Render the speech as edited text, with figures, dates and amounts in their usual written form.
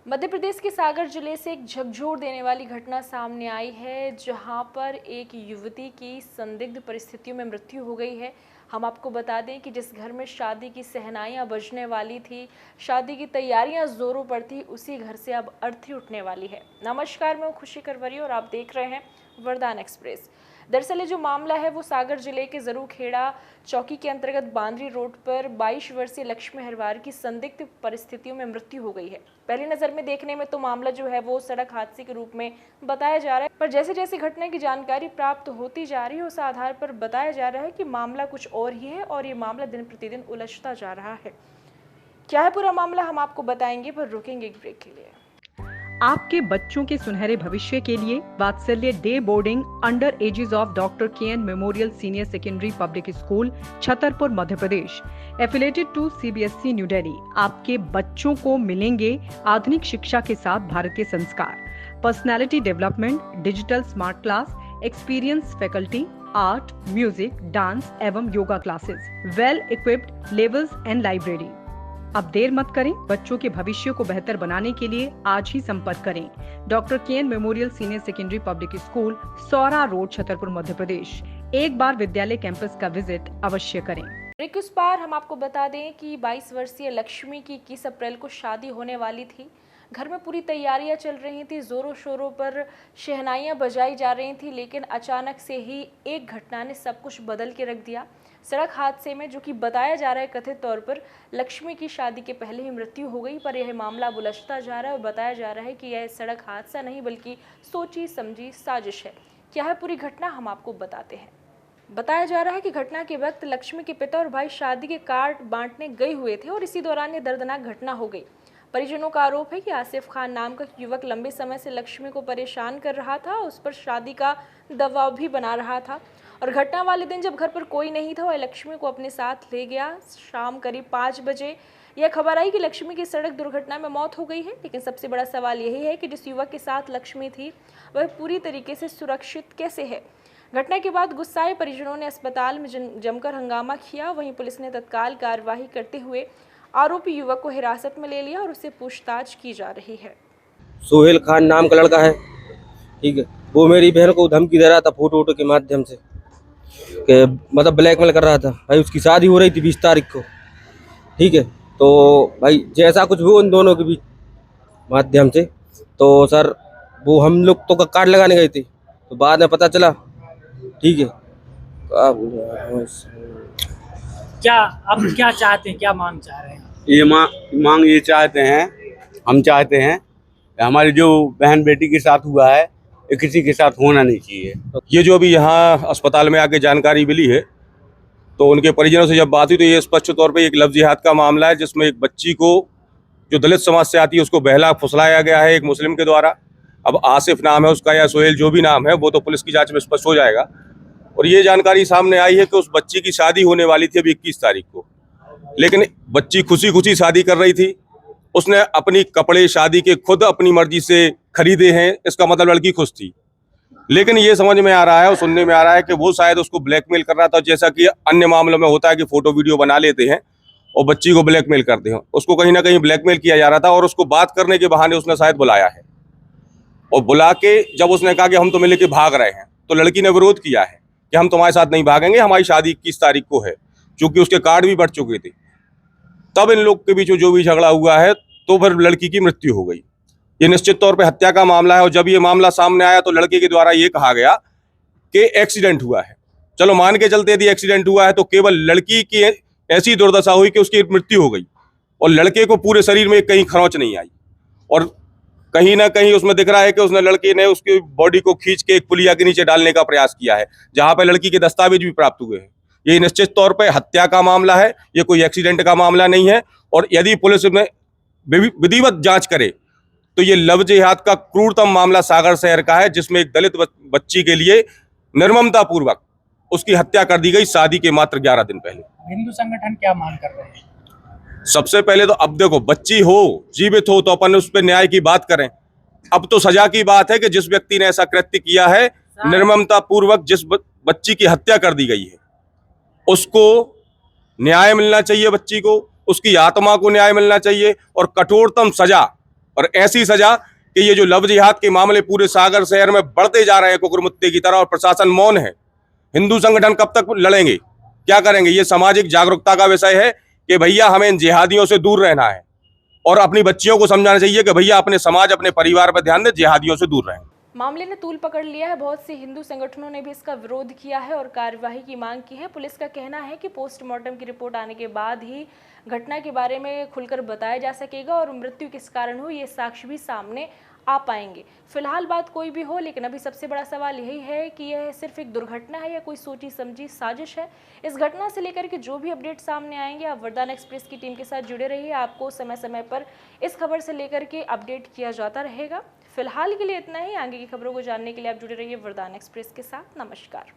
मध्य प्रदेश के सागर जिले से एक झकझोर देने वाली घटना सामने आई है, जहां पर एक युवती की संदिग्ध परिस्थितियों में मृत्यु हो गई है। हम आपको बता दें कि जिस घर में शादी की सहनाइयां बजने वाली थी, शादी की तैयारियां जोरों पर थी, उसी घर से अब अर्थी उठने वाली है। नमस्कार, मैं हूं खुशी करवरी और आप देख रहे हैं वरदान एक्सप्रेस। दरअसल ये जो मामला है वो सागर जिले के जरूखेड़ा चौकी के अंतर्गत बांद्री रोड पर 22 वर्षीय लक्ष्मी हरवार की संदिग्ध परिस्थितियों में मृत्यु हो गई है। पहली नजर में देखने में तो मामला जो है वो सड़क हादसे के रूप में बताया जा रहा है, पर जैसे जैसे घटना की जानकारी प्राप्त होती जा रही है उस आधार पर बताया जा रहा है कि मामला कुछ और ही है और ये मामला दिन प्रतिदिन उलझता जा रहा है। क्या है पूरा मामला, हम आपको बताएंगे, पर रुकेंगे एक ब्रेक के लिए। आपके बच्चों के सुनहरे भविष्य के लिए Vatsalya day boarding under ages of doctor KN memorial senior secondary public school Chhatarpur Madhya Pradesh affiliated to CBSE New Delhi आपके बच्चों को मिलेंगे आधुनिक शिक्षा के साथ भारतीय संस्कार, personality development, digital smart class, experience faculty, art, music, dance एवं yoga classes, well equipped levels and library. अब देर मत करें, बच्चों के भविष्य को बेहतर बनाने के लिए आज ही संपर्क करें doctor KN memorial senior secondary public school, Saura road, Chhatarpur, Madhya Pradesh. एक बार विद्यालय कैंपस का विजिट अवश्य करें। ब्रेक उस पार हम आपको बता दें कि 22 वर्षीय लक्ष्मी की 21 अप्रैल को शादी होने वाली थी। घर में पूरी तैयारियां चल रही थी, जोरों शोरों पर शहनाइयां बजाई जा रही थी, लेकिन अचानक से ही एक घटना ने सब कुछ बदल के रख दिया। सड़क हादसे में, जो कि बताया जा रहा है कथित तौर पर लक्ष्मी की शादी के पहले ही मृत्यु हो गई, पर यह मामला उलझता जा रहा है और बताया जा रहा है कि यह सड़क हादसा नहीं बल्कि सोची समझी साजिश है। क्या है पूरी घटना, हम आपको बताते हैं। बताया जा रहा है कि घटना के वक्त लक्ष्मी के पिता और भाई शादी के कार्ड बांटने गए हुए थे और इसी दौरान ये दर्दनाक घटना हो गई। परिजनों का आरोप है कि आसिफ खान नाम का युवक लंबे समय से लक्ष्मी को परेशान कर रहा था, उस पर शादी का दबाव भी बना रहा था और घटना वाले दिन जब घर पर कोई नहीं था वह लक्ष्मी को अपने साथ ले गया। शाम करीब 5 बजे यह खबर आई कि लक्ष्मी की सड़क दुर्घटना में मौत हो गई है, लेकिन सबसे बड़ा सवाल यही है कि जिस युवक के साथ लक्ष्मी थी वह पूरी तरीके से सुरक्षित कैसे है। घटना के बाद गुस्साए परिजनों ने अस्पताल में जमकर हंगामा किया। वहीं पुलिस ने तत्काल कार्यवाही करते हुए आरोपी युवक को हिरासत में ले लिया और उससे पूछताछ की जा रही है। सोहेल खान नाम का लड़का है, ठीक है। वो मेरी बहन को धमकी दे रहा था फोटो के माध्यम से, कि मतलब ब्लैकमेल कर रहा था। भाई उसकी शादी हो रही थी 20 तारीख को, ठीक है। तो भाई जैसा कुछ भी उन दोनों के बीच माध्यम से, तो सर वो हम लोग तो कार्ड लगाने गए थे, तो बाद में पता चला, ठीक है। क्या अब क्या चाहते हैं, क्या मांग चाह रहे हैं? ये मांग ये चाहते हैं, हम चाहते हैं हमारी जो बहन बेटी के साथ हुआ है ये किसी के साथ होना नहीं चाहिए। ये जो अभी यहाँ अस्पताल में आके जानकारी मिली है, तो उनके परिजनों से जब बात हुई तो ये स्पष्ट तौर पे एक लफ्ज़ जिहाद का मामला है, जिसमें एक बच्ची को जो दलित समाज से आती है उसको बहला फुसलाया गया है एक मुस्लिम के द्वारा। अब आसिफ नाम है उसका या सोहेल जो भी नाम है वो तो पुलिस की जाँच में स्पष्ट हो जाएगा। और ये जानकारी सामने आई है कि उस बच्ची की शादी होने वाली थी अभी 21 तारीख को, लेकिन बच्ची खुशी खुशी शादी कर रही थी। उसने अपनी कपड़े शादी के खुद अपनी मर्जी से खरीदे हैं, इसका मतलब लड़की खुश थी। लेकिन ये समझ में आ रहा है और सुनने में आ रहा है कि वो शायद उसको ब्लैकमेल कर रहा था, जैसा कि अन्य मामलों में होता है कि फोटो वीडियो बना लेते हैं और बच्ची को ब्लैकमेल करते हैं। उसको कहीं ना कहीं ब्लैकमेल किया जा रहा था और उसको बात करने के बहाने उसने शायद बुलाया है, और बुला के जब उसने कहा कि हम तुम्हें लेके भाग रहे हैं, तो लड़की ने विरोध किया है कि हम तुम्हारे साथ नहीं भागेंगे, हमारी शादी 21 तारीख को है, क्योंकि उसके कार्ड भी बढ़ चुके थे। तब इन लोग के बीच जो भी झगड़ा हुआ है तो फिर लड़की की मृत्यु हो गई। ये निश्चित तौर पे हत्या का मामला है और जब ये मामला सामने आया तो लड़के के द्वारा ये कहा गया कि एक्सीडेंट हुआ है। चलो मान के चलते यदि एक्सीडेंट हुआ है तो केवल लड़की की ऐसी दुर्दशा हुई कि उसकी मृत्यु हो गई और लड़के को पूरे शरीर में कहीं खरोंच नहीं आई, और कहीं ना कहीं उसमें दिख रहा है कि उसने लड़के ने उसकी बॉडी को खींच के एक पुलिया के नीचे डालने का प्रयास किया है, जहां पे लड़की के दस्तावेज भी प्राप्त हुए हैं। ये निश्चित तौर पे हत्या का मामला है, ये कोई एक्सीडेंट का मामला नहीं है। और यदि पुलिस में विधिवत जांच करे तो ये लव जिहाद का क्रूरतम मामला सागर शहर का है, जिसमें एक दलित बच्ची के लिए निर्ममता पूर्वक उसकी हत्या कर दी गई शादी के मात्र 11 दिन पहले। हिंदू संगठन क्या मांग कर रहे हैं? सबसे पहले तो अब देखो, बच्ची हो जीवित हो तो अपन उस पर न्याय की बात करें। अब तो सजा की बात है कि जिस व्यक्ति ने ऐसा कृत्य किया है, निर्ममता पूर्वक जिस बच्ची की हत्या कर दी गई है, उसको न्याय मिलना चाहिए, बच्ची को, उसकी आत्मा को न्याय मिलना चाहिए और कठोरतम सजा और ऐसी सजा कि ये जो लव जिहाद के मामले पूरे सागर शहर में बढ़ते जा रहे हैं कुकुरमुत्ते की तरह और प्रशासन मौन है। हिंदू संगठन कब तक लड़ेंगे, क्या करेंगे? ये सामाजिक जागरूकता का विषय है कि भैया हमें इन जिहादियों से दूर रहना है और अपनी बच्चियों को समझाना चाहिए कि भैया अपने समाज, अपने परिवार पर ध्यान दें, जिहादियों से दूर रहें। मामले ने तूल पकड़ लिया है। बहुत से हिंदू संगठनों ने भी इसका विरोध किया है और कार्यवाही की मांग की है। पुलिस का कहना है कि पोस्टमार्टम की रिपोर्ट आने के बाद ही घटना के बारे में खुलकर बताया जा सकेगा और मृत्यु किस कारण हुई ये साक्ष्य भी सामने आ पाएंगे। फिलहाल बात कोई भी हो, लेकिन अभी सबसे बड़ा सवाल यही है कि यह सिर्फ एक दुर्घटना है या कोई सोची समझी साजिश है। इस घटना से लेकर के जो भी अपडेट सामने आएंगे, आप वरदान एक्सप्रेस की टीम के साथ जुड़े रहिए। आपको समय समय पर इस खबर से लेकर के अपडेट किया जाता रहेगा। फिलहाल के लिए इतना ही। आगे की खबरों को जानने के लिए आप जुड़े रहिए वरदान एक्सप्रेस के साथ। नमस्कार।